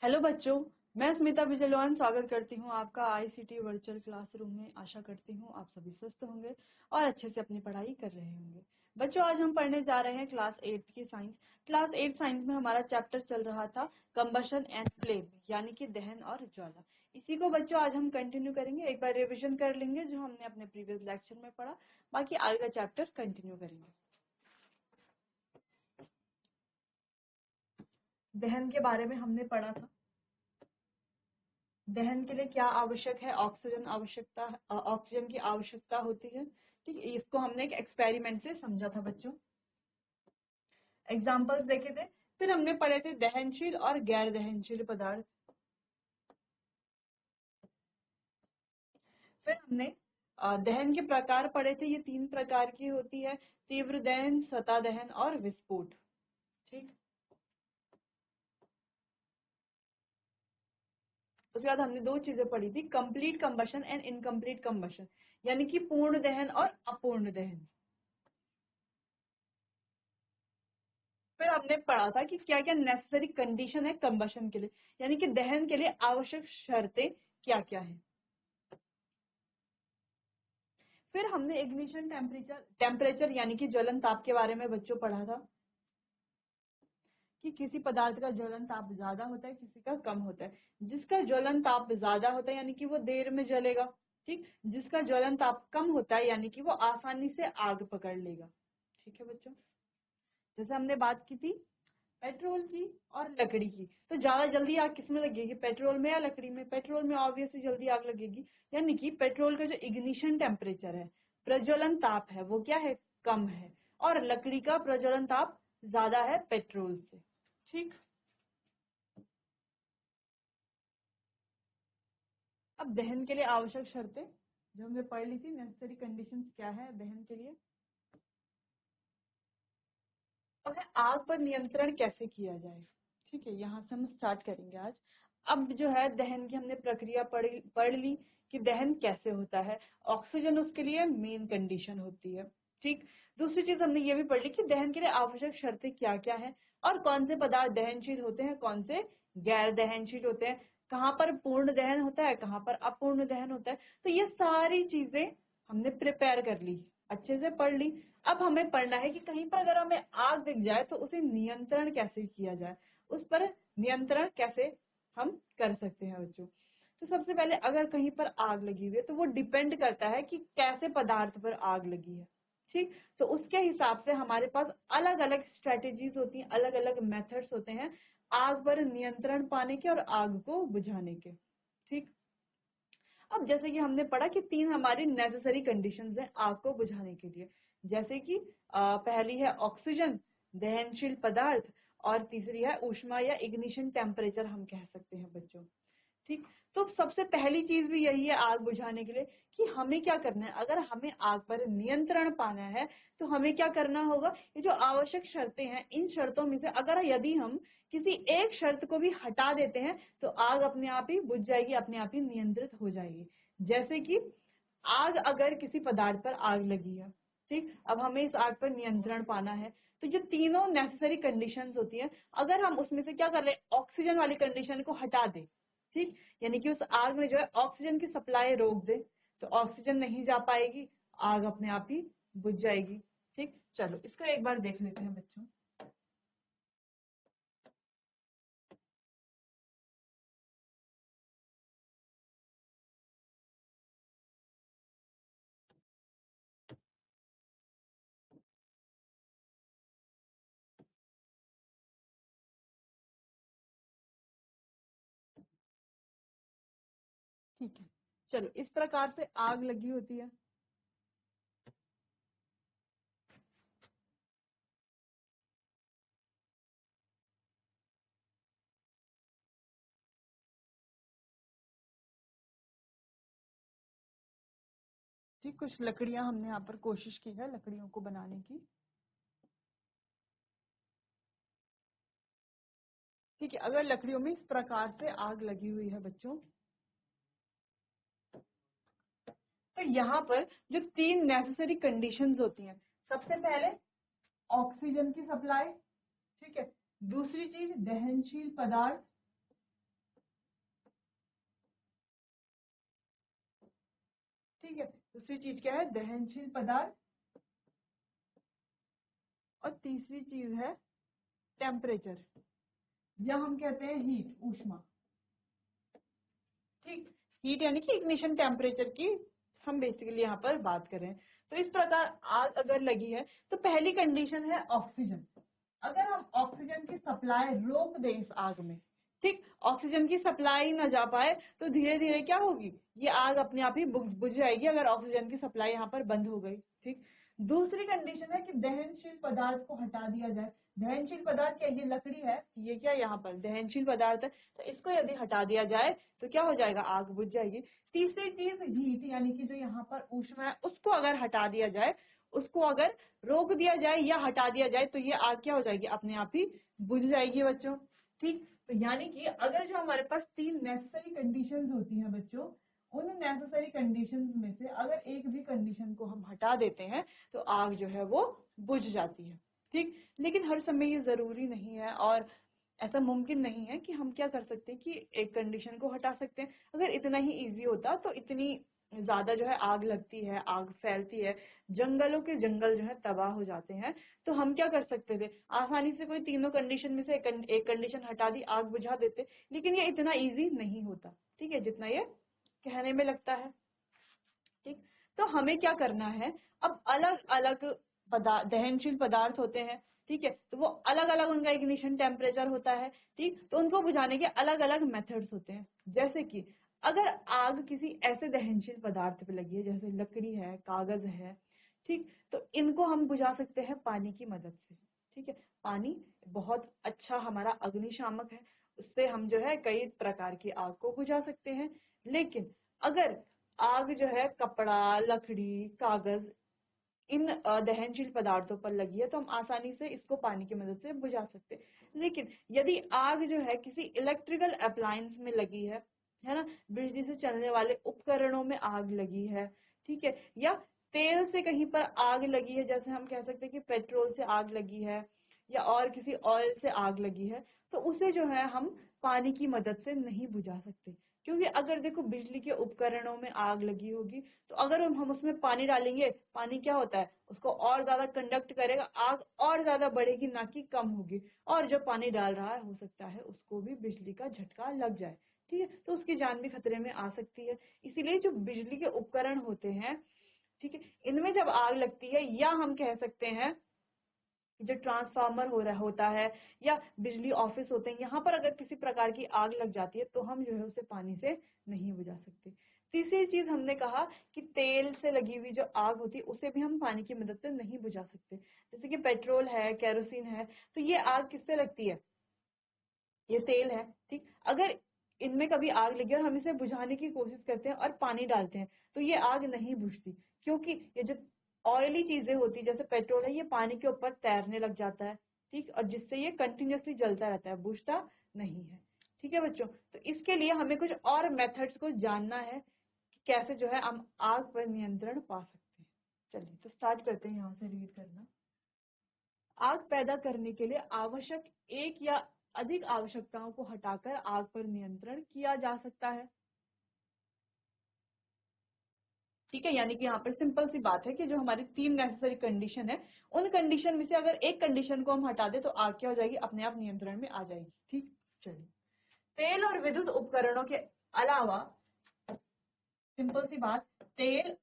Hello बच्चों, मैं स्मिता बिजलवान स्वागत करती हूँ आपका आईसीटी वर्चुअल क्लासरूम में। आशा करती हूँ आप सभी स्वस्थ होंगे और अच्छे से अपनी पढ़ाई कर रहे होंगे। बच्चों, आज हम पढ़ने जा रहे हैं क्लास 8 की साइंस। क्लास 8 साइंस में हमारा चैप्टर चल रहा था कंबशन एंड फ्लेम, यानी कि दहन और ज्वाला। इसी को बच्चों आज हम कंटिन्यू करेंगे। एक बार रिविजन कर लेंगे जो हमने अपने प्रीवियस लेक्चर में पढ़ा, बाकी आगे का चैप्टर कंटिन्यू करेंगे। दहन के बारे में हमने पढ़ा था। दहन के लिए क्या आवश्यक है? ऑक्सीजन की आवश्यकता होती है। ठीक है, इसको हमने एक एक्सपेरिमेंट से समझा था बच्चों। एग्जांपल्स देखे थे। फिर हमने पढ़े थे दहनशील और गैर दहनशील पदार्थ। फिर हमने दहन के प्रकार पढ़े थे। ये 3 प्रकार की होती है: तीव्र दहन, सतह दहन और विस्फोट। ठीक, उसके बाद हमने 2 चीजें पढ़ी थी, complete combustion and incomplete combustion, यानी कि पूर्ण दहन और अपूर्ण दहन। फिर हमने पढ़ा था कि क्या क्या नेसेसरी कंडीशन है कंबशन के लिए, यानी कि दहन के लिए आवश्यक शर्तें क्या क्या है। फिर हमने इग्निशन टेम्परेचर यानी कि ज्वलन ताप के बारे में बच्चों पढ़ा था कि किसी पदार्थ का ज्वलन ताप ज्यादा होता है, किसी का कम होता है। जिसका ज्वलन ताप ज्यादा होता है यानी कि वो देर में जलेगा। ठीक, जिसका ज्वलन ताप कम होता है यानी कि वो आसानी से आग पकड़ लेगा। ठीक है बच्चों, जैसे हमने बात की थी पेट्रोल की और लकड़ी की, तो ज्यादा जल्दी आग किसमें लगेगी, पेट्रोल में या लकड़ी में? पेट्रोल में ऑब्वियसली जल्दी आग लगेगी। यानी कि पेट्रोल का जो इग्निशन टेम्परेचर है, प्रज्वलन ताप है, वो क्या है, कम है, और लकड़ी का प्रज्वलन ताप ज्यादा है पेट्रोल से। ठीक, अब दहन के लिए आवश्यक शर्तें जो हमने पढ़ ली थी, नेसेसरी कंडीशंस क्या है दहन के लिए। और आग पर नियंत्रण कैसे किया जाए। ठीक है, यहाँ से हम स्टार्ट करेंगे आज। अब जो है दहन की हमने प्रक्रिया पढ़ ली कि दहन कैसे होता है। ऑक्सीजन उसके लिए मेन कंडीशन होती है। ठीक, दूसरी चीज हमने ये भी पढ़ ली कि दहन के लिए आवश्यक शर्तें क्या क्या है और कौन से पदार्थ दहनशील होते हैं, कौन से गैर दहनशील होते हैं, कहाँ पर पूर्ण दहन होता है, कहाँ पर अपूर्ण दहन होता है। तो ये सारी चीजें हमने प्रिपेयर कर ली, अच्छे से पढ़ ली। अब हमें पढ़ना है कि कहीं पर अगर हमें आग दिख जाए तो उसे नियंत्रण कैसे किया जाए, उस पर नियंत्रण कैसे हम कर सकते हैं बच्चों। तो सबसे पहले अगर कहीं पर आग लगी हुई है तो वो डिपेंड करता है कि कैसे पदार्थ पर आग लगी है। ठीक, तो उसके हिसाब से हमारे पास अलग अलग स्ट्रेटेजीज होती हैं, अलग अलग मेथड्स होते हैं आग पर नियंत्रण पाने के और आग को बुझाने के। ठीक, अब जैसे कि हमने पढ़ा कि 3 हमारी नेसेसरी कंडीशंस हैं आग को बुझाने के लिए। जैसे कि पहली है ऑक्सीजन, दहनशील पदार्थ, और तीसरी है ऊष्मा या इग्निशन टेम्परेचर हम कह सकते हैं बच्चों। ठीक, तो सबसे पहली चीज भी यही है आग बुझाने के लिए कि हमें क्या करना है। अगर हमें आग पर नियंत्रण पाना है तो हमें क्या करना होगा, ये जो आवश्यक शर्तें हैं इन शर्तों में से अगर यदि हम किसी एक शर्त को भी हटा देते हैं तो आग अपने आप ही बुझ जाएगी, अपने आप ही नियंत्रित हो जाएगी। जैसे कि आग, अगर किसी पदार्थ पर आग लगी है, ठीक, अब हमें इस आग पर नियंत्रण पाना है, तो ये तीनों नेसेसरी कंडीशंस होती हैं। अगर हम उसमें से क्या कर ले, ऑक्सीजन वाली कंडीशन को हटा दें, ठीक, यानी कि उस आग में जो है ऑक्सीजन की सप्लाई रोक दे, तो ऑक्सीजन नहीं जा पाएगी, आग अपने आप ही बुझ जाएगी। ठीक, चलो इसको एक बार देख लेते हैं बच्चों। ठीक है, चलो इस प्रकार से आग लगी होती है। ठीक, कुछ लकड़ियां हमने यहाँ पर कोशिश की है लकड़ियों को बनाने की। ठीक है, अगर लकड़ियों में इस प्रकार से आग लगी हुई है बच्चों, तो यहाँ पर जो 3 नेसेसरी कंडीशंस होती हैं, सबसे पहले ऑक्सीजन की सप्लाई, ठीक है, दूसरी चीज दहनशील पदार्थ, ठीक है। दूसरी चीज क्या है, दहनशील पदार्थ, और तीसरी चीज है टेम्परेचर, या हम कहते हैं हीट, ऊष्मा। ठीक, हीट यानी कि इग्निशन टेम्परेचर की हम बेसिकली यहाँ पर बात कर रहे हैं। तो इस प्रकार आग अगर लगी है तो पहली कंडीशन है ऑक्सीजन। अगर हम ऑक्सीजन की सप्लाई रोक दें इस आग में, ठीक, ऑक्सीजन की सप्लाई ना जा पाए तो धीरे धीरे क्या होगी, ये आग अपने आप ही बुझ जाएगी अगर ऑक्सीजन की सप्लाई यहाँ पर बंद हो गई। ठीक, दूसरी कंडीशन है कि दहनशील पदार्थ को हटा दिया जाए। दहनशील पदार्थ क्या, ये लकड़ी है, ये क्या यहाँ पर दहनशील पदार्थ है, तो इसको यदि हटा दिया जाए तो क्या हो जाएगा, आग बुझ जाएगी। तीसरी चीज हीट, यानी कि जो यहाँ पर ऊष्मा है उसको अगर हटा दिया जाए, उसको अगर रोक दिया जाए या हटा दिया जाए तो ये आग क्या हो जाएगी, अपने आप ही बुझ जाएगी बच्चों। ठीक, तो यानी कि अगर जो हमारे पास 3 नेसेसरी कंडीशंस होती हैं बच्चों, उन नेसेसरी कंडीशंस में से अगर एक भी कंडीशन को हम हटा देते हैं तो आग जो है वो बुझ जाती है। ठीक, लेकिन हर समय ये जरूरी नहीं है और ऐसा मुमकिन नहीं है कि हम क्या कर सकते हैं कि एक कंडीशन को हटा सकते हैं। अगर इतना ही इजी होता तो इतनी ज्यादा जो है आग लगती है, आग फैलती है, जंगलों के जंगल जो है तबाह हो जाते हैं, तो हम क्या कर सकते थे, आसानी से कोई तीनों कंडीशन में से एक कंडीशन हटा दी, आग बुझा देते। लेकिन ये इतना इजी नहीं होता, ठीक है, जितना ये कहने में लगता है। ठीक, तो हमें क्या करना है, अब अलग अलग दहनशील पदार्थ होते हैं, ठीक है, तो वो अलग अलग उनका इग्निशन टेम्परेचर होता है। ठीक, तो उनको बुझाने के अलग अलग मेथड्स होते हैं। जैसे कि अगर आग किसी ऐसे दहनशील पदार्थ पे लगी है जैसे लकड़ी है, कागज है, ठीक, तो इनको हम बुझा सकते हैं पानी की मदद से। ठीक है, पानी बहुत अच्छा हमारा अग्निशामक है, उससे हम जो है कई प्रकार की आग को बुझा सकते हैं। लेकिन अगर आग जो है कपड़ा, लकड़ी, कागज, इन दहनशील पदार्थों पर लगी है तो हम आसानी से इसको पानी की मदद से बुझा सकते हैं। लेकिन यदि आग जो है किसी इलेक्ट्रिकल अप्लायंस में लगी है ना, बिजली से चलने वाले उपकरणों में आग लगी है, ठीक है, या तेल से कहीं पर आग लगी है, जैसे हम कह सकते हैं कि पेट्रोल से आग लगी है या और किसी ऑयल से आग लगी है, तो उसे जो है हम पानी की मदद से नहीं बुझा सकते। क्योंकि अगर देखो बिजली के उपकरणों में आग लगी होगी तो अगर हम उसमें पानी डालेंगे, पानी क्या होता है, उसको और ज्यादा कंडक्ट करेगा, आग और ज्यादा बढ़ेगी ना कि कम होगी, और जो पानी डाल रहा है हो सकता है उसको भी बिजली का झटका लग जाए। ठीक है, तो उसकी जान भी खतरे में आ सकती है। इसीलिए जो बिजली के उपकरण होते हैं, ठीक है, इनमें जब आग लगती है, या हम कह सकते हैं जो ट्रांसफार्मर हो रहा होता है या बिजली ऑफिस होते हैं, यहाँ पर अगर किसी प्रकार की आग लग जाती है तो हम जो है उसे पानी से नहीं बुझा सकते। तीसरी चीज हमने कहा कि तेल से लगी हुई जो आग होती है उसे भी हम पानी की मदद से नहीं बुझा सकते। जैसे कि पेट्रोल है, केरोसिन है, तो ये आग किससे लगती है, ये तेल है। ठीक, अगर इनमें कभी आग लगी और हम इसे बुझाने की कोशिश करते हैं और पानी डालते हैं तो ये आग नहीं बुझती, क्योंकि ये जो ऑयली चीजें होती है जैसे पेट्रोल है, ये पानी के ऊपर तैरने लग जाता है। ठीक, और जिससे ये कंटिन्यूअसली जलता रहता है, बुझता नहीं है। ठीक है बच्चों, तो इसके लिए हमें कुछ और मेथड्स को जानना है कि कैसे जो है हम आग पर नियंत्रण पा सकते हैं। चलिए तो स्टार्ट करते हैं यहाँ से रीड करना। आग पैदा करने के लिए आवश्यक एक या अधिक आवश्यकताओं को हटाकर आग पर नियंत्रण किया जा सकता है। ठीक है, यानी कि यहाँ पर सिंपल सी बात है कि जो हमारी 3 नेसेसरी कंडीशन है, उन कंडीशन में से अगर एक कंडीशन को हम हटा दे तो आग क्या हो जाएगी, अपने आप नियंत्रण में आ जाएगी। ठीक, चलिए, तेल और विद्युत उपकरणों के अलावा, सिंपल सी बात, तेल,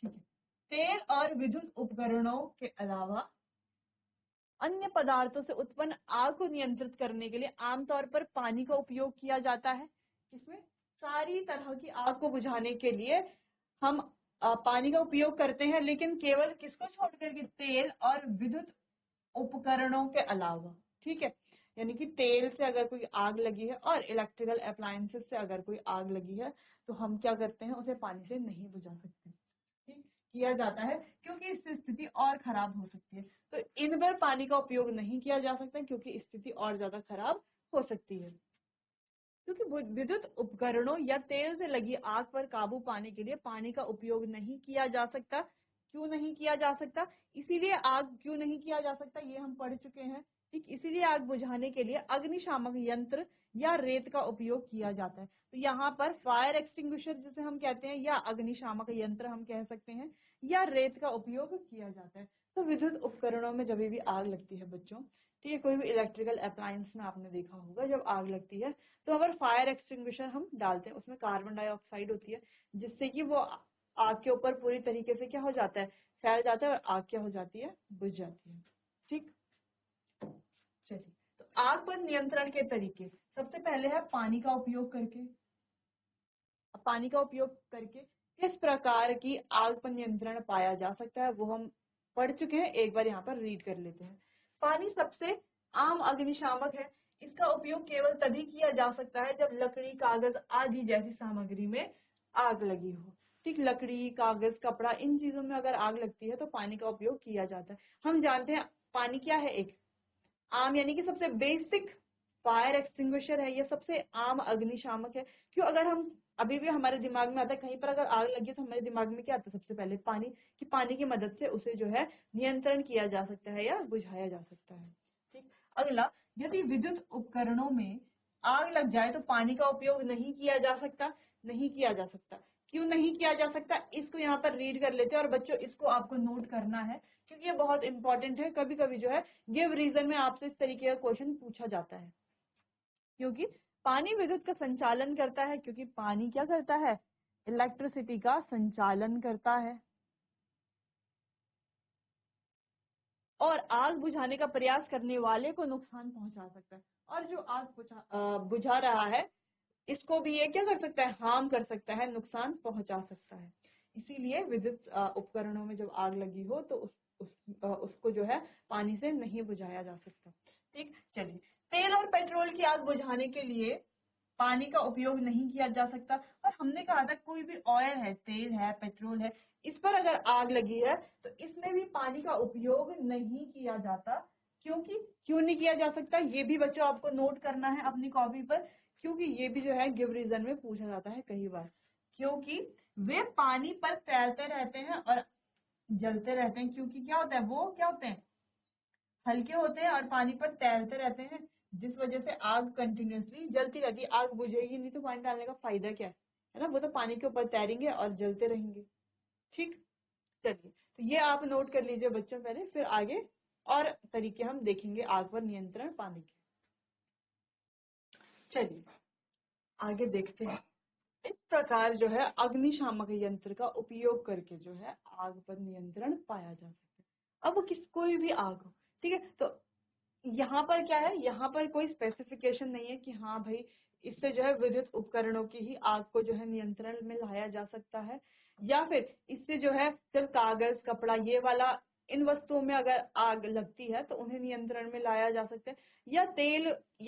ठीक है, तेल और विद्युत उपकरणों के अलावा अन्य पदार्थों से उत्पन्न आग को नियंत्रित करने के लिए आमतौर पर पानी का उपयोग किया जाता है। इसमें सारी तरह की आग को बुझाने के लिए हम पानी का उपयोग करते हैं, लेकिन केवल किसको छोड़कर के, तेल और विद्युत उपकरणों के अलावा। ठीक है, यानी कि तेल से अगर कोई आग लगी है और इलेक्ट्रिकल अप्लायंसेस से अगर कोई आग लगी है तो हम क्या करते हैं, उसे पानी से नहीं बुझा सकते। ठीक, किया जाता है क्योंकि इससे स्थिति और खराब हो सकती है। तो इन पर पानी का उपयोग नहीं किया जा सकता क्योंकि स्थिति और ज्यादा खराब हो सकती है। क्योंकि विद्युत उपकरणों या तेल से लगी आग पर काबू पाने के लिए पानी का उपयोग नहीं किया जा सकता, क्यों नहीं किया जा सकता? इसीलिए आग क्यों नहीं किया जा सकता ये हम पढ़ चुके हैं। ठीक, इसीलिए आग बुझाने के लिए अग्निशामक यंत्र या रेत का उपयोग किया जाता है। तो यहाँ पर फायर एक्सटिंग्विशर जिसे हम कहते हैं या अग्निशामक यंत्र हम कह सकते हैं या रेत का उपयोग किया जाता है। तो विद्युत उपकरणों में जब भी आग लगती है बच्चों, ठीक है, कोई भी इलेक्ट्रिकल अप्लायंस में आपने देखा होगा जब आग लगती है तो अगर फायर एक्सटिंग्विशर हम डालते हैं उसमें कार्बन डाइऑक्साइड होती है जिससे कि वो आग के ऊपर पूरी तरीके से क्या हो जाता है, फैल जाता है और आग क्या हो जाती है, बुझ जाती है। ठीक, चलिए, तो आग पर नियंत्रण के तरीके सबसे पहले है पानी का उपयोग करके। अब पानी का उपयोग करके किस प्रकार की आग पर नियंत्रण पाया जा सकता है वो हम पढ़ चुके हैं, एक बार यहाँ पर रीड कर लेते हैं। पानी सबसे आम अग्निशामक है। इसका उपयोग केवल तभी किया जा सकता है जब लकड़ी, कागज आदि जैसी सामग्री में आग लगी हो। ठीक, लकड़ी, कागज, कपड़ा, इन चीजों में अगर आग लगती है तो पानी का उपयोग किया जाता है। हम जानते हैं पानी क्या है, एक आम यानी कि सबसे बेसिक फायर एक्सटिंग्विशर है, ये सबसे आम अग्निशामक है। क्यों? अगर हम अभी भी हमारे दिमाग में आता है कहीं पर अगर आग लगी तो हमारे दिमाग में क्या आता है सबसे पहले, पानी, कि पानी की मदद से उसे जो है नियंत्रण किया जा सकता है या बुझाया जा सकता है। ठीक, अगला, यदि विद्युत उपकरणों में आग लग जाए तो पानी का उपयोग नहीं किया जा सकता। नहीं किया जा सकता, क्यों नहीं किया जा सकता, इसको यहाँ पर रीड कर लेते हैं और बच्चों इसको आपको नोट करना है क्योंकि ये बहुत इंपॉर्टेंट है। कभी कभी जो है गिव रीजन में आपसे इस तरीके का क्वेश्चन पूछा जाता है। क्योंकि पानी विद्युत का संचालन करता है, क्योंकि पानी क्या करता है, इलेक्ट्रिसिटी का संचालन करता है और आग बुझाने का प्रयास करने वाले को नुकसान पहुंचा सकता है। और जो आग बुझा रहा है इसको भी ये क्या कर सकता है, हार्म कर सकता है, नुकसान पहुंचा सकता है। इसीलिए विद्युत उपकरणों में जब आग लगी हो तो उसको जो है पानी से नहीं बुझाया जा सकता। ठीक, चलिए, तेल और पेट्रोल की आग बुझाने के लिए पानी का उपयोग नहीं किया जा सकता। और हमने कहा था कोई भी ऑयल है, तेल है, पेट्रोल है, इस पर अगर आग लगी है तो इसमें भी पानी का उपयोग नहीं किया जाता। क्योंकि क्यों नहीं किया जा सकता ये भी बच्चों आपको नोट करना है अपनी कॉपी पर, क्योंकि ये भी जो है गिव रीजन में पूछा जाता है कई बार। क्योंकि वे पानी पर तैरते रहते हैं और जलते रहते हैं। क्योंकि क्या होता है, वो क्या होते हैं, हल्के होते हैं और पानी पर तैरते रहते हैं, जिस वजह से आग कंटिन्यूअसली जलती रहती है। आग बुझेगी नहीं तो पानी डालने का फायदा क्या है ना, वो तो पानी के ऊपर तैरेंगे और जलते रहेंगे। ठीक, चलिए, तो ये आप नोट कर लीजिए बच्चों पहले, फिर आगे और तरीके हम देखेंगे आग पर नियंत्रण पाने के। चलिए आगे देखते हैं। इस प्रकार जो है अग्निशामक यंत्र का उपयोग करके जो है आग पर नियंत्रण पाया जा सकता है। अब किस कोई भी आग हो, ठीक है, तो यहाँ पर क्या है, यहाँ पर कोई स्पेसिफिकेशन नहीं है कि हाँ भाई इससे जो है विद्युत उपकरणों की ही आग को जो है नियंत्रण में लाया जा सकता है, या फिर इससे जो है सिर्फ कागज, कपड़ा, ये वाला इन वस्तुओं में अगर आग लगती है तो उन्हें नियंत्रण में लाया जा सकता है, या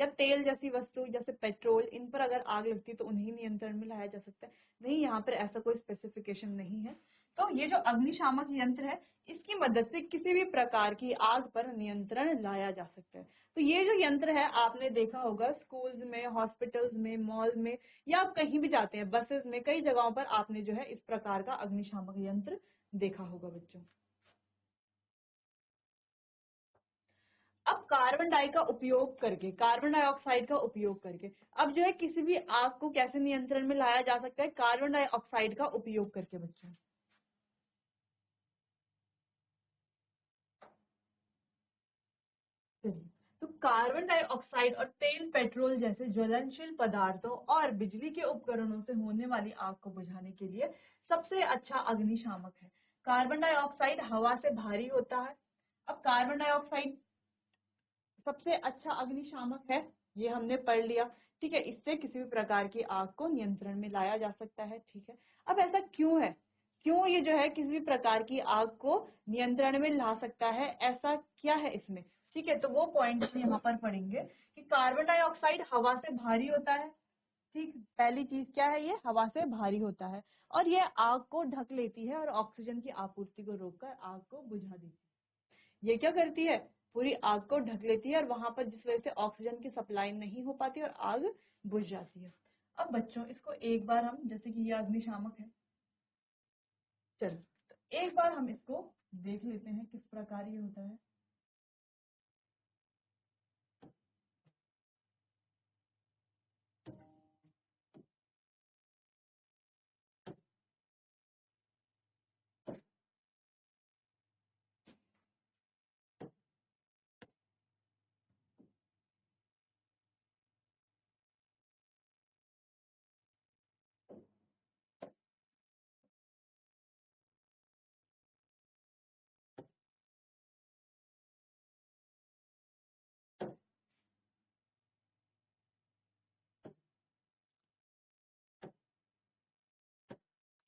तेल जैसी वस्तु जैसे पेट्रोल, इन पर अगर आग लगती है तो उन्हें नियंत्रण में लाया जा सकता है। नहीं, यहाँ पर ऐसा कोई स्पेसिफिकेशन नहीं है। तो ये जो अग्निशामक यंत्र है इसकी मदद से किसी भी प्रकार की आग पर नियंत्रण लाया जा सकता है। तो ये जो यंत्र है आपने देखा होगा स्कूल्स में, हॉस्पिटल्स में, मॉल में, या आप कहीं भी जाते हैं, बसेस में, कई जगहों पर आपने जो है इस प्रकार का अग्निशामक यंत्र देखा होगा बच्चों। अब कार्बन डाई का उपयोग करके, कार्बन डाइऑक्साइड का उपयोग करके अब जो है किसी भी आग को कैसे नियंत्रण में लाया जा सकता है, कार्बन डाइऑक्साइड का उपयोग करके बच्चों। तो कार्बन डाइऑक्साइड और तेल, पेट्रोल जैसे ज्वलनशील पदार्थों और बिजली के उपकरणों से होने वाली आग को बुझाने के लिए सबसे अच्छा अग्निशामक है। कार्बन डाइऑक्साइड हवा से भारी होता है। अब कार्बन डाइऑक्साइड सबसे अच्छा अग्निशामक है, ये हमने पढ़ लिया। ठीक है, इससे किसी भी प्रकार की आग को नियंत्रण में लाया जा सकता है। ठीक है, अब ऐसा क्यों है, क्यों ये जो है किसी भी प्रकार की आग को नियंत्रण में ला सकता है, ऐसा क्या है इसमें। ठीक है, तो वो पॉइंट हम यहाँ पर पढ़ेंगे कि कार्बन डाइऑक्साइड हवा से भारी होता है। ठीक, पहली चीज क्या है, ये हवा से भारी होता है और ये आग को ढक लेती है और ऑक्सीजन की आपूर्ति को रोककर आग को बुझा देती है। ये क्या करती है, पूरी आग को ढक लेती है और वहां पर जिस वजह से ऑक्सीजन की सप्लाई नहीं हो पाती और आग बुझ जाती है। अब बच्चों इसको एक बार हम, जैसे कि ये अग्निशामक है, चलो एक बार हम इसको देख लेते हैं किस प्रकार ये होता है।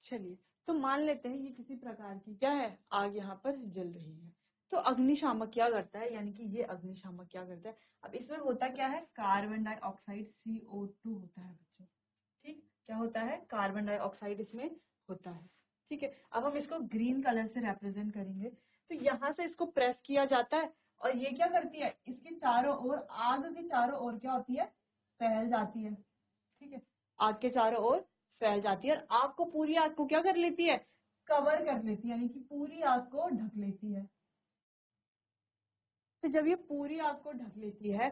चलिए, तो मान लेते हैं ये किसी प्रकार की क्या है, आग यहाँ पर जल रही है। तो अग्निशामक क्या करता है, यानी कि ये अग्निशामक क्या करता है, अब इसमें होता क्या है, कार्बन डाइऑक्साइड CO2 होता है बच्चों। ठीक, क्या होता है, कार्बन डाइऑक्साइड इसमें होता है। ठीक है, अब हम इसको ग्रीन कलर से रिप्रेजेंट करेंगे। तो यहाँ से इसको प्रेस किया जाता है और ये क्या करती है, इसके चारों ओर, आग के चारों ओर क्या होती है, फैल जाती है। ठीक है, आग के चारों ओर फैल जाती है और आग को, पूरी आग को क्या कर लेती है, कवर कर लेती है, यानी कि पूरी आग को ढक लेती है। तो जब ये पूरी आग को ढक लेती है,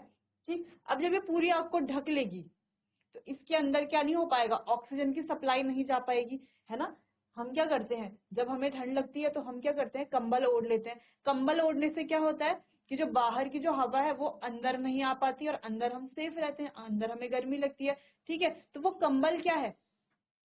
ठीक, अब जब ये पूरी आग को ढक लेगी तो इसके अंदर क्या नहीं हो पाएगा, ऑक्सीजन की सप्लाई नहीं जा पाएगी, है ना। हम क्या करते हैं, जब हमें ठंड लगती है तो हम क्या करते हैं, कंबल ओढ़ लेते हैं। कंबल ओढ़ने से क्या होता है कि जो बाहर की जो हवा है वो अंदर नहीं आ पाती और अंदर हम सेफ रहते हैं, अंदर हमें गर्मी लगती है। ठीक है, तो वो कंबल क्या है,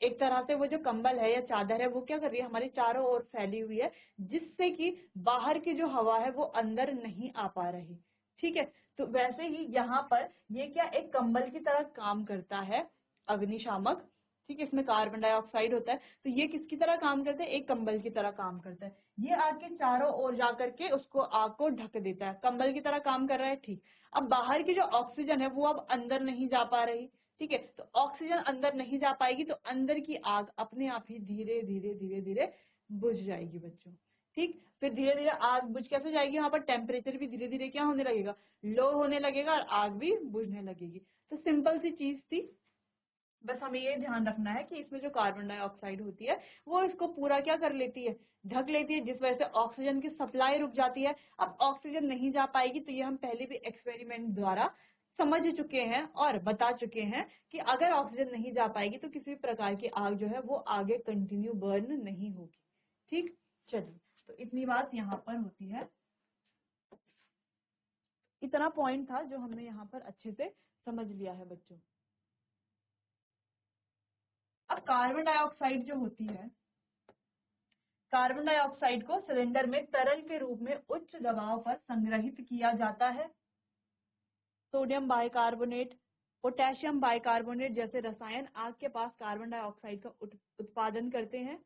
एक तरह से वो जो कंबल है या चादर है वो क्या कर रही है, हमारे चारों ओर फैली हुई है, जिससे कि बाहर की जो हवा है वो अंदर नहीं आ पा रही। ठीक है, तो वैसे ही यहाँ पर ये क्या, एक कंबल की तरह काम करता है अग्निशामक। ठीक है, इसमें कार्बन डाइऑक्साइड होता है, तो ये किसकी तरह काम करता है, एक कंबल की तरह काम करता है। ये आग के चारों ओर जा करके उसको, आग को ढक देता है, कंबल की तरह काम कर रहा है। ठीक, अब बाहर की जो ऑक्सीजन है वो अब अंदर नहीं जा पा रही। ठीक है, तो ऑक्सीजन अंदर नहीं जा पाएगी तो अंदर की आग अपने आप ही धीरे धीरे धीरे धीरे बुझ जाएगी बच्चों। ठीक, फिर धीरे धीरे आग बुझ कैसे जाएगी, वहां पर टेम्परेचर भी धीरे धीरे क्या होने लगेगा, लो होने लगेगा और आग भी बुझने लगेगी। तो सिंपल सी चीज थी, बस हमें ये ध्यान रखना है कि इसमें जो कार्बन डाइऑक्साइड होती है वो इसको पूरा क्या कर लेती है, ढक लेती है, जिस वजह से ऑक्सीजन की सप्लाई रुक जाती है। अब ऑक्सीजन नहीं जा पाएगी, तो ये हम पहले भी एक्सपेरिमेंट द्वारा समझ चुके हैं और बता चुके हैं कि अगर ऑक्सीजन नहीं जा पाएगी तो किसी प्रकार की आग जो है वो आगे कंटिन्यू बर्न नहीं होगी। ठीक, चलिए, तो इतनी बात यहाँ पर होती है। इतना पॉइंट था जो हमने यहाँ पर अच्छे से समझ लिया है बच्चों। अब कार्बन डाइऑक्साइड जो होती है, कार्बन डाइऑक्साइड को सिलेंडर में तरल के रूप में उच्च दबाव पर संग्रहित किया जाता है। सोडियम बाइकार्बोनेट, पोटेशियम बाइकार्बोनेट जैसे रसायन आग के पास कार्बन डाइऑक्साइड का उत्पादन करते हैं।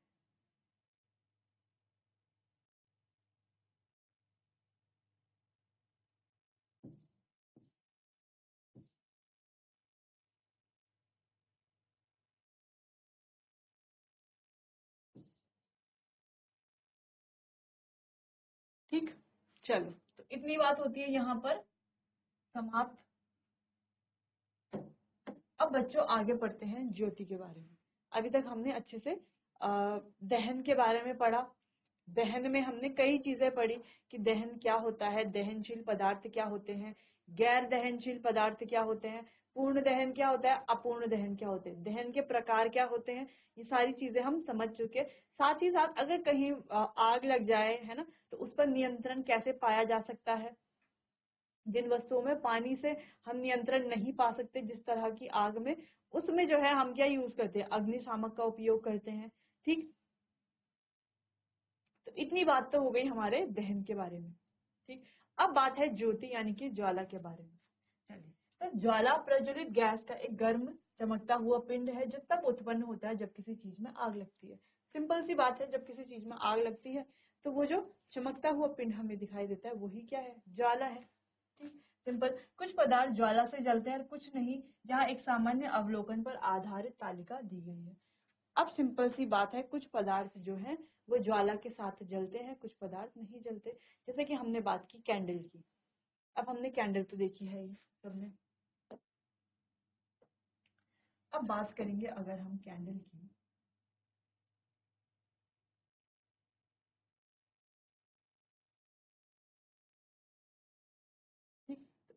ठीक, चलो, तो इतनी बात होती है यहाँ पर समाप्त। अब बच्चों आगे पढ़ते हैं ज्योति के बारे में। अभी तक हमने अच्छे से दहन के बारे में पढ़ा। दहन में हमने कई चीजें पढ़ी कि दहन क्या होता है, दहनशील पदार्थ क्या होते हैं, गैर दहनशील पदार्थ क्या होते हैं, पूर्ण दहन क्या होता है, अपूर्ण दहन क्या होते हैं, दहन के प्रकार क्या होते हैं, ये सारी चीजें हम समझ चुके। साथ ही साथ अगर कहीं आग लग जाए, है ना, तो उस पर नियंत्रण कैसे पाया जा सकता है। जिन वस्तुओं में पानी से हम नियंत्रण नहीं पा सकते, जिस तरह की आग में, उसमें जो है हम क्या यूज करते हैं, अग्निशामक का उपयोग करते हैं। ठीक, तो इतनी बात तो हो गई हमारे दहन के बारे में। ठीक, अब बात है ज्योति यानी कि ज्वाला के बारे में। चलिए, तो ज्वाला प्रज्वलित गैस का एक गर्म चमकता हुआ पिंड है जो तब उत्पन्न होता है जब किसी चीज में आग लगती है। सिंपल सी बात है, जब किसी चीज में आग लगती है तो वो जो चमकता हुआ पिंड हमें दिखाई देता है वही क्या है, ज्वाला है। ठीक, सिंपल। कुछ पदार्थ ज्वाला से जलते हैं और कुछ नहीं, जहाँ एक सामान्य अवलोकन पर आधारित तालिका दी गई है। अब सिंपल सी बात है, कुछ पदार्थ जो हैं वो ज्वाला के साथ जलते हैं, कुछ पदार्थ नहीं जलते। जैसे कि हमने बात की कैंडल की। अब हमने कैंडल तो देखी है ही सबने। अब बात करेंगे अगर हम कैंडल की,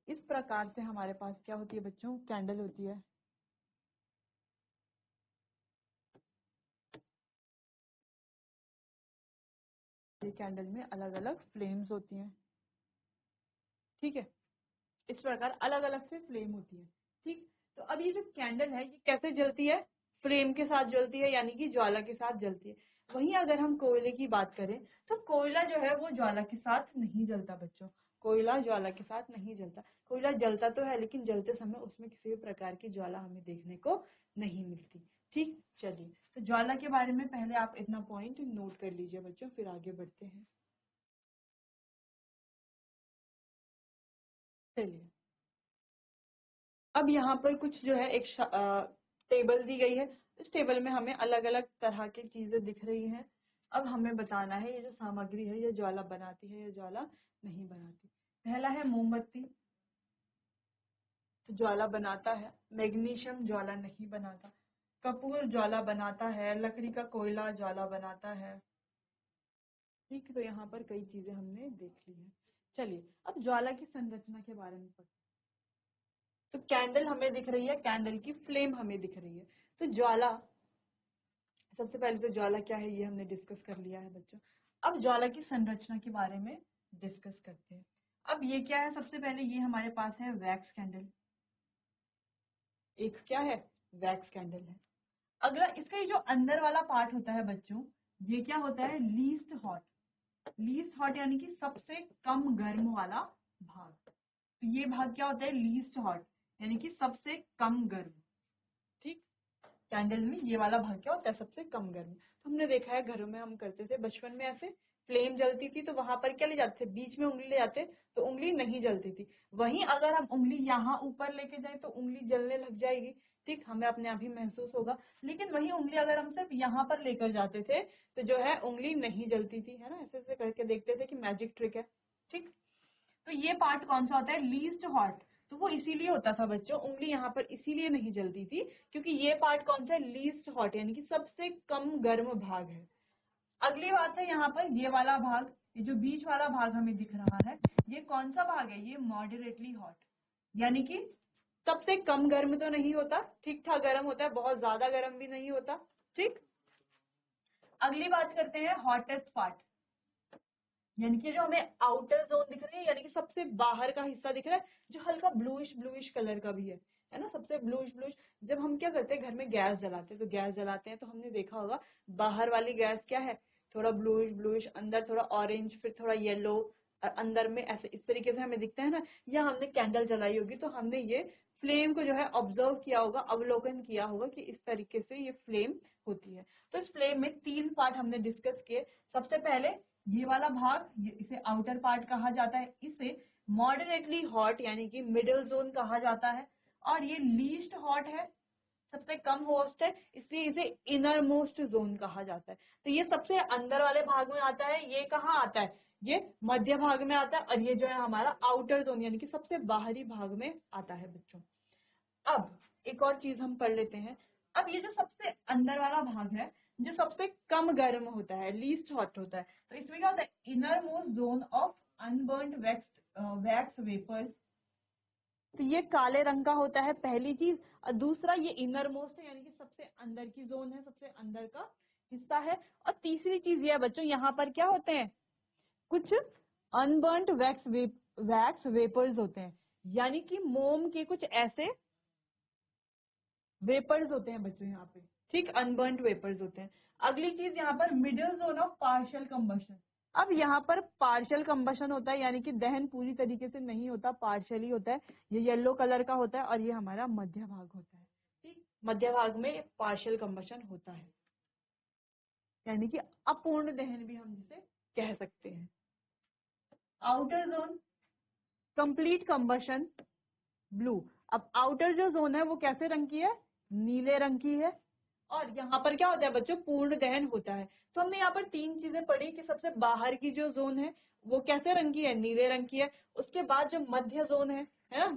इस प्रकार से हमारे पास क्या होती है बच्चों, कैंडल होती है। ये कैंडल में अलग अलग फ्लेम्स होती हैं, ठीक है। इस प्रकार अलग अलग से फ्लेम होती है, ठीक। तो अब ये जो कैंडल है ये कैसे जलती है, फ्लेम के साथ जलती है, यानी कि ज्वाला के साथ जलती है। वहीं अगर हम कोयले की बात करें तो कोयला जो है वो ज्वाला के साथ नहीं जलता बच्चों, कोयला ज्वाला के साथ नहीं जलता। कोयला जलता तो है लेकिन जलते समय उसमें किसी भी प्रकार की ज्वाला हमें देखने को नहीं मिलती, ठीक। चलिए, तो ज्वाला के बारे में पहले आप इतना पॉइंट नोट कर लीजिए बच्चों, फिर आगे बढ़ते हैं। चलिए, अब यहाँ पर कुछ जो है एक टेबल दी गई है। इस टेबल में हमें अलग अलग तरह की चीजें दिख रही हैं। अब हमें बताना है ये जो सामग्री है ये ज्वाला बनाती है या ज्वाला नहीं बनाती। पहला है मोमबत्ती, तो ज्वाला बनाता है। मैग्नीशियम ज्वाला नहीं बनाता। कपूर ज्वाला बनाता है। लकड़ी का कोयला ज्वाला बनाता है, ठीक। तो यहाँ पर कई चीजें हमने देख ली है। चलिए, अब ज्वाला की संरचना के बारे में पढ़ते हैं। तो कैंडल हमें दिख रही है, कैंडल की फ्लेम हमें दिख रही है। तो ज्वाला, सबसे पहले तो ज्वाला क्या है ये हमने डिस्कस कर लिया है बच्चों। अब ज्वाला की संरचना के बारे में डिस्कस करते हैं। अब ये क्या है, सबसे पहले ये हमारे पास है वैक्स कैंडल। एक क्या है, वैक्स कैंडल है। अगला इसका ये जो अंदर वाला पार्ट होता है बच्चों, ये क्या होता है, लीस्ट हॉट। लीस्ट हॉट यानी कि सबसे कम गर्म वाला भाग। तो ये भाग क्या होता है, लीस्ट हॉट, यानी कि सबसे कम गर्म, ठीक। कैंडल में ये वाला भाग क्या होता है, सबसे कम गर्म। तो हमने देखा है घरों में हम करते थे बचपन में, ऐसे फ्लेम जलती थी तो वहां पर क्या ले जाते थे, बीच में उंगली ले जाते तो उंगली नहीं जलती थी। वहीं अगर हम उंगली यहाँ ऊपर लेके जाए तो उंगली जलने लग जाएगी, ठीक, हमें अपने आप ही महसूस होगा। लेकिन वही उंगली अगर हम सिर्फ यहाँ पर लेकर जाते थे तो जो है उंगली नहीं जलती थी, है ना। ऐसे ऐसे करके देखते थे कि मैजिक ट्रिक है, ठीक। तो ये पार्ट कौन सा होता है, लीस्ट हॉट। तो वो इसीलिए होता था बच्चों, उंगली यहाँ पर इसीलिए नहीं जलती थी क्योंकि ये पार्ट कौन सा है, लीस्ट हॉट, यानी कि सबसे कम गर्म भाग है। अगली बात है यहाँ पर ये वाला भाग, ये जो बीच वाला भाग हमें दिख रहा है, ये कौन सा भाग है, ये मॉडरेटली हॉट, यानी कि सबसे कम गर्म तो नहीं होता, ठीक ठाक गर्म होता है, बहुत ज्यादा गर्म भी नहीं होता, ठीक। अगली बात करते हैं हॉटेस्ट पार्ट, यानी कि जो हमें आउटर जोन दिख रही है, यानी कि सबसे बाहर का हिस्सा दिख रहा है, जो हल्का ब्लूइश ब्लूइश कलर का भी है ना, सबसे ब्लूइश ब्लूइश। जब हम क्या करते हैं घर में गैस जलाते हैं, तो गैस जलाते हैं तो हमने देखा होगा बाहर वाली गैस क्या है, थोड़ा ब्लूइश ब्लूइश, अंदर थोड़ा ऑरेंज, फिर थोड़ा येलो, और अंदर में ऐसे इस तरीके से हमें दिखता है ना। या हमने कैंडल जलाई होगी तो हमने ये फ्लेम को जो है ऑब्जर्व किया होगा, अवलोकन किया होगा कि इस तरीके से ये फ्लेम होती है। तो इस फ्लेम में 3 पार्ट हमने डिस्कस किए। सबसे पहले ये वाला भाग, इसे आउटर पार्ट कहा जाता है, इसे मॉडरेटली हॉट यानी कि मिडिल जोन कहा जाता है। और ये लीस्ट हॉट है, सबसे कम होस्ट है, इसलिए इसे इनर मोस्ट जोन कहा जाता है। तो ये सबसे अंदर वाले भाग में आता है, ये कहाँ आता है, ये मध्य भाग में आता है, और ये जो है हमारा आउटर जोन यानी कि सबसे बाहरी भाग में आता है बच्चों। अब एक और चीज हम पढ़ लेते हैं। अब ये जो सबसे अंदर वाला भाग है, जो सबसे कम गर्म होता है, लीस्ट हॉट होता है, तो इसमें क्या होता है, innermost zone of unburned wax vapours. तो ये काले रंग का होता है, पहली चीज। और दूसरा ये इनर मोस्ट है, यानी कि सबसे अंदर की जोन है, सबसे अंदर का हिस्सा है। और तीसरी चीज ये है बच्चों, यहाँ पर क्या होते हैं, कुछ अनबर्न्ड वैक्स वेपर्स होते हैं, यानी कि मोम के कुछ ऐसे वेपर्स होते हैं बच्चों यहाँ पे, ठीक, अनबर्न्ड वेपर्स होते हैं। अगली चीज यहाँ पर middle zone of partial combustion. अब यहाँ पर पार्शियल कंबशन होता है, यानी कि दहन पूरी तरीके से नहीं होता, पार्शियली होता है। ये येलो कलर का होता है और ये हमारा मध्य भाग होता है, ठीक। मध्य भाग में पार्शियल कंबशन होता है, यानी कि अपूर्ण दहन भी हम जिसे कह सकते हैं। Outer zone complete combustion blue. अब आउटर जो जोन है वो कैसे रंग की है, नीले रंग की है। और यहाँ पर क्या होता है बच्चों, पूर्ण दहन होता है। तो हमने यहाँ पर 3 चीजें पढ़ी कि सबसे बाहर की जो जोन है वो कैसे रंग की है, नीले रंग की है। उसके बाद जो मध्य जोन है ना,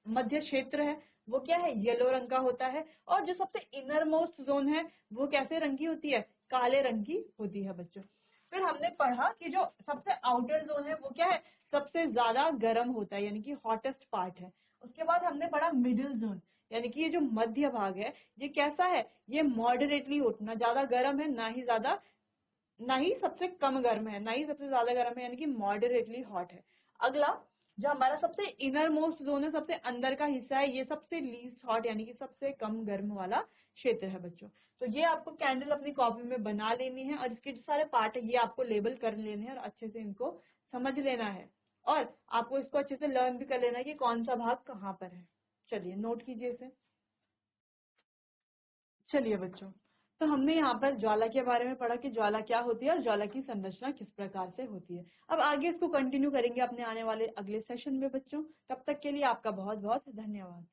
मध्य क्षेत्र है, वो क्या है, येलो रंग का होता है। और जो सबसे इनर मोस्ट जोन है वो कैसे रंग की होती है, काले रंग की होती है बच्चों। फिर हमने पढ़ा कि जो सबसे आउटर जोन है वो क्या है, सबसे ज्यादा गर्म होता है, यानी कि हॉटेस्ट पार्ट है। उसके बाद हमने पढ़ा मिडिल जोन, यानी कि ये जो मध्य भाग है ये कैसा है, ये मॉडरेटली हॉट, ना ज्यादा गर्म है ना ही सबसे कम गर्म है, ना ही सबसे ज्यादा गर्म है, यानी कि मॉडरेटली हॉट है। अगला जो हमारा सबसे इनर मोस्ट जोन है, सबसे अंदर का हिस्सा है, ये सबसे लीस्ट हॉट यानी कि सबसे कम गर्म वाला क्षेत्र है बच्चों। तो ये आपको कैंडल अपनी कॉपी में बना लेनी है और इसके जो सारे पार्ट है ये आपको लेबल कर लेने हैं और अच्छे से इनको समझ लेना है, और आपको इसको अच्छे से लर्न भी कर लेना है कि कौन सा भाग कहाँ पर है। चलिए नोट कीजिए इसे। चलिए बच्चों, तो हमने यहाँ पर ज्वाला के बारे में पढ़ा कि ज्वाला क्या होती है और ज्वाला की संरचना किस प्रकार से होती है। अब आगे इसको कंटिन्यू करेंगे अपने आने वाले अगले सेशन में बच्चों। तब तक के लिए आपका बहुत बहुत धन्यवाद।